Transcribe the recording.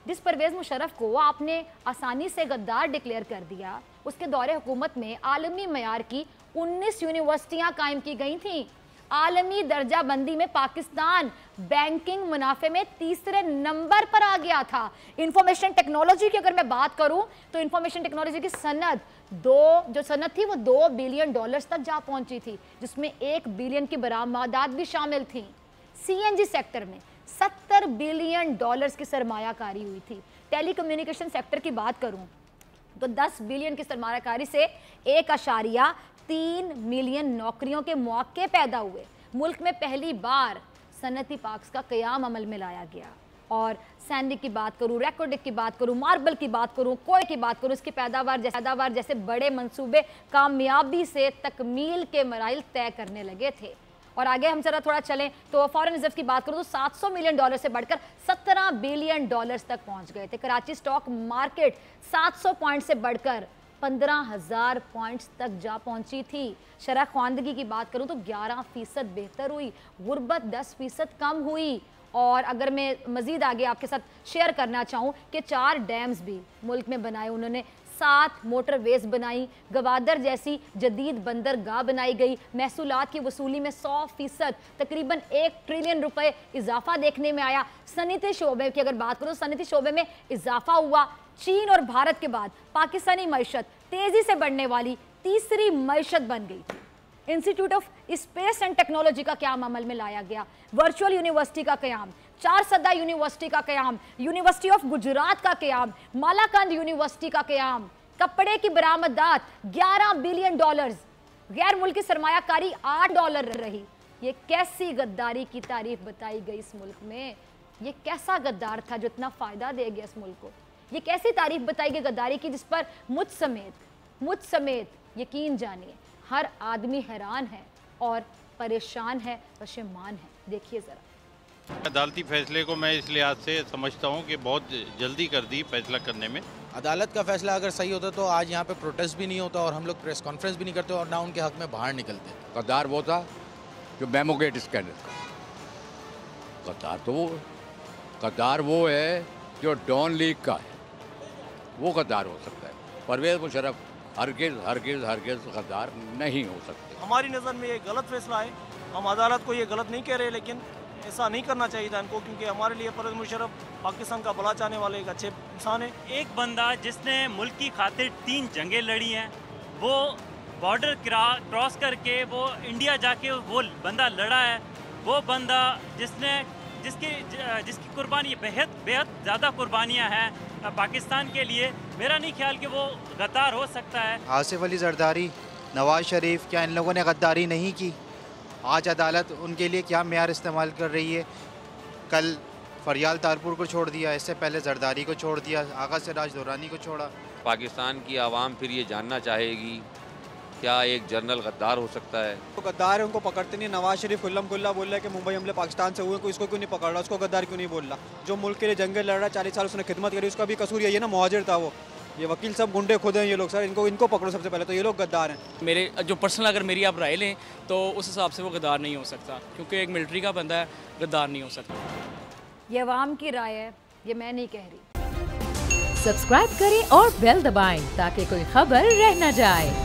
जिस परवेज़ मुशर्रफ को आपने आसानी से गद्दार डिक्लेयर कर दिया, उसके दौरे हुकूमत में आलमी मयार की 19 यूनिवर्सिटियां कायम की गई थीं। आलमी दर्जा बंदी में पाकिस्तान बैंकिंग मुनाफे में तीसरे नंबर पर आ गया था। इंफॉर्मेशन टेक्नोलॉजी की अगर मैं बात करूं तो इंफॉर्मेशन टेक्नोलॉजी की सनद जो सनद थी वो $2 बिलियन तक जा पहुंची थी, जिसमें 1 बिलियन की बरामदात भी शामिल थी। सीएनजी सेक्टर में $70 बिलियन की सरमायाकारी हुई थी। टेलीकम्युनिकेशन सेक्टर की बात करूं तो 10 बिलियन की सरमायाकारी से 1.3 मिलियन नौकरियों के मौके पैदा हुए। मुल्क में पहली बार सनती पार्क्स का क़याम अमल में लाया गया। और सैंडी की बात करूं, रेकोर्डिक की बात करूं, मार्बल की बात करूं, कोयले की बात करूं, इसकी पैदावार जैसे बड़े मंसूबे कामयाबी से तकमील के मराइल तय करने लगे थे। और आगे हम जरा थोड़ा चलें तो फॉरेन रिजर्व की बात करूं तो $700 मिलियन से बढ़कर $17 बिलियन तक पहुंच गए थे। कराची स्टॉक मार्केट 700 पॉइंट से बढ़कर 15,000 पॉइंट्स तक जा पहुंची थी। शरह ख्वानदगी की बात करूं तो 11% बेहतर हुई, गुर्बत 10% कम हुई। और अगर मैं मजीद आगे आपके साथ शेयर करना चाहूं कि 4 डैम्स भी मुल्क में बनाए उन्होंने, 7 मोटरवेज बनाई, गवादर जैसी जदीद बंदरगाह बनाई गई, महसूलात की वसूली में 100% तकरीबन $1 ट्रिलियन इजाफा देखने में आया। सनती शोबे की अगर बात करूं, सनती शोबे में इजाफा हुआ। चीन और भारत के बाद पाकिस्तानी मईशत तेजी से बढ़ने वाली तीसरी मईशत बन गई थी। Institute of space and technology का क़याम अमल में लाया गया, वर्चुअल यूनिवर्सिटी का क़याम, 4 सदा यूनिवर्सिटी का क़याम, यूनिवर्सिटी ऑफ गुजरात का क़याम, मालाकंद यूनिवर्सिटी का क़याम, कपड़े की बरामदात $11 बिलियन, गैर मुल्की सरमायाकारी $8 रही। ये कैसी गद्दारी की तारीफ बताई गई इस मुल्क में? ये कैसा गद्दार था जो इतना फ़ायदा दे गया इस मुल्क को? ये कैसी तारीफ बताई गई गद्दारी की जिस पर मुझ समेत यकीन जानिए हर आदमी हैरान है और परेशान है, पशेमान है। देखिए ज़रा। अदालती फैसले को मैं इस लिहाज से समझता हूँ कि बहुत जल्दी कर दी फैसला करने में। अदालत का फैसला अगर सही होता तो आज यहाँ पे प्रोटेस्ट भी नहीं होता और हम लोग प्रेस कॉन्फ्रेंस भी नहीं करते और ना उनके हक में बाहर निकलते। गद्दार वो था जो मेमोगेट स्कैंडल का। गद्दार वो है जो डॉन लीग का है, वो गद्दार हो सकता है। परवेज़ मुशर्रफ हरगिज़ गद्दार नहीं हो सकते। हमारी नज़र में ये गलत फैसला है। हम अदालत को ये गलत नहीं कह रहे, लेकिन ऐसा नहीं करना चाहिए था इनको, क्योंकि हमारे लिए परवेज़ मुशर्रफ पाकिस्तान का भला चाहने वाले एक अच्छे इंसान है। एक बंदा जिसने मुल्क की खातिर 3 जंगें लड़ी हैं, वो बॉर्डर क्रॉस करके वो इंडिया जाके वो बंदा लड़ा है, वो बंदा जिसकी कुर्बानी बेहद ज़्यादा कुर्बानियाँ हैं पाकिस्तान के लिए, मेरा नहीं ख्याल कि वो गद्दार हो सकता है। आसिफ अली जरदारी, नवाज शरीफ, क्या इन लोगों ने गद्दारी नहीं की? आज अदालत उनके लिए क्या मेयार इस्तेमाल कर रही है? कल फरियाल तारपुर को छोड़ दिया, इससे पहले जरदारी को छोड़ दिया, आगा सिराज दुरानी को छोड़ा। पाकिस्तान की आवाम फिर ये जानना चाहेगी क्या एक जनरल गद्दार हो सकता है? तो गद्दार है, उनको पकड़ते नहीं। नवाज शरीफ खुल्लम खुल्ला बोल रहा है कि मुंबई हमले पाकिस्तान से हुए, कोई इसको क्यों नहीं पकड़ रहा? उसको गद्दार क्यों नहीं बोल रहा? जो मुल्क के लिए जंगे लड़ रहा है, 40 साल उसने खिदमत करी, उसका भी कसूर यही है ना, मुहाजिर था वो। ये वकील सब गुंडे खुद हैं ये लोग सर, इनको पकड़ो सबसे पहले, तो ये लोग गद्दार हैं। मेरे जो पर्सनल अगर मेरी आप राय लें तो उस हिसाब से वो गद्दार नहीं हो सकता, क्योंकि एक मिलिट्री का बंदा है, गद्दार नहीं हो सकता। ये अवाम की राय है, ये मैं नहीं कह रही। सब्सक्राइब करें और बेल दबाएं ताकि कोई खबर रह न जाए।